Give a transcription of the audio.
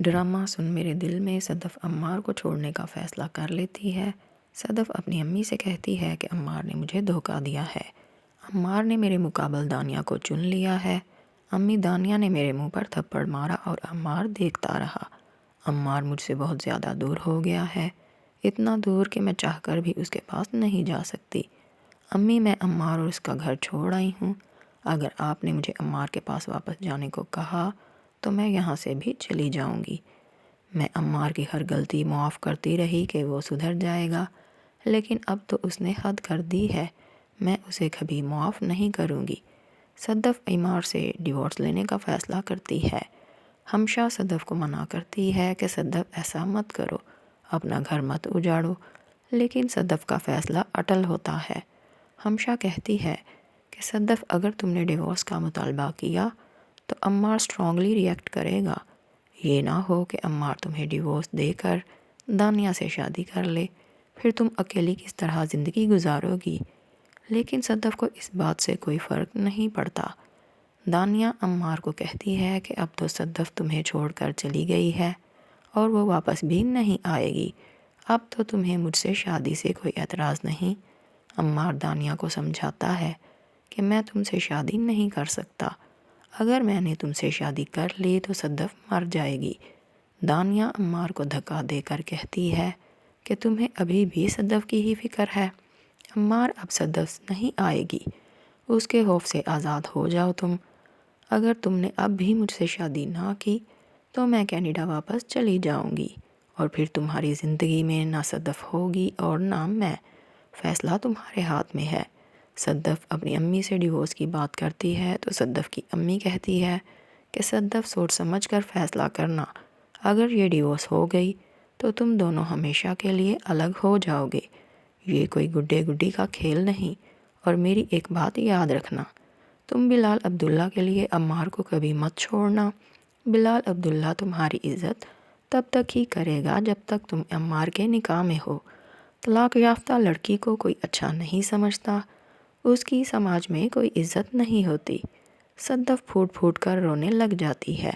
Drama سن میرے دل میں صدف عمار کو چھوڑنے کا فیصلہ کر لیتی ہے۔ صدف اپنی امی سے کہتی ہے کہ عمار نے مجھے دھوکہ دیا ہے۔ عمار نے میرے مقابل دانیہ کو چن لیا ہے۔ امی دانیہ نے میرے منہ پر تھپڑ مارا اور عمار دیکھتا رہا۔ عمار مجھ سے بہت زیادہ دور ہو گیا ہے، اتنا دور کہ میں چاہ کر بھی اس کے پاس نہیں جا سکتی۔ امی میں عمار اور اس کا گھر چھوڑ آئی ہوں۔ اگر آپ نے مجھے عمار کے پاس واپس جانے کو کہا تو میں یہاں سے بھی چلی جاؤں گی۔ میں عمار کی ہر غلطی معاف کرتی رہی کہ وہ سدھر جائے گا، لیکن اب تو اس نے حد کر دی ہے، میں اسے کبھی معاف نہیں کروں گی۔ صدف عمار سے ڈیورس لینے کا فیصلہ کرتی ہے۔ ہمشہ صدف کو منع کرتی ہے کہ صدف ایسا مت کرو، اپنا گھر مت اجاڑو، لیکن صدف کا فیصلہ اٹل ہوتا ہے۔ ہمشہ کہتی ہے کہ صدف اگر تم نے ڈیورس کا مطالبہ کیا تو عمار اسٹرانگلی ریئیکٹ کرے گا۔ یہ نہ ہو کہ عمار تمہیں ڈیورس دے کر دانیہ سے شادی کر لے، پھر تم اکیلی کس طرح زندگی گزارو گی۔ لیکن صدف کو اس بات سے کوئی فرق نہیں پڑتا۔ دانیہ عمار کو کہتی ہے کہ اب تو صدف تمہیں چھوڑ کر چلی گئی ہے اور وہ واپس بھی نہیں آئے گی، اب تو تمہیں مجھ سے شادی سے کوئی اعتراض نہیں۔ عمار دانیہ کو سمجھاتا ہے کہ میں تم سے شادی نہیں کر سکتا، اگر میں نے تم سے شادی کر لی تو صدف مر جائے گی۔ دانیہ عمار کو دھکا دے کر کہتی ہے کہ تمہیں ابھی بھی صدف کی ہی فکر ہے۔ عمار اب صدف نہیں آئے گی، اس کے خوف سے آزاد ہو جاؤ تم۔ اگر تم نے اب بھی مجھ سے شادی نہ کی تو میں کینیڈا واپس چلی جاؤں گی اور پھر تمہاری زندگی میں نہ صدف ہوگی اور نہ میں، فیصلہ تمہارے ہاتھ میں ہے۔ صدف اپنی امی سے ڈیورس کی بات کرتی ہے تو صدف کی امی کہتی ہے کہ صدف سوچ سمجھ کر فیصلہ کرنا، اگر یہ ڈیورس ہو گئی تو تم دونوں ہمیشہ کے لیے الگ ہو جاؤ گے۔ یہ کوئی گڈے گڈی کا کھیل نہیں، اور میری ایک بات یاد رکھنا، تم بلال عبداللہ کے لیے عمار کو کبھی مت چھوڑنا۔ بلال عبداللہ تمہاری عزت تب تک ہی کرے گا جب تک تم عمار کے نکاح میں ہو۔ طلاق یافتہ لڑکی کو کوئی اچھا نہیں سمجھتا، اس کی سماج میں کوئی عزت نہیں ہوتی۔ صدف پھوٹ پھوٹ کر رونے لگ جاتی ہے۔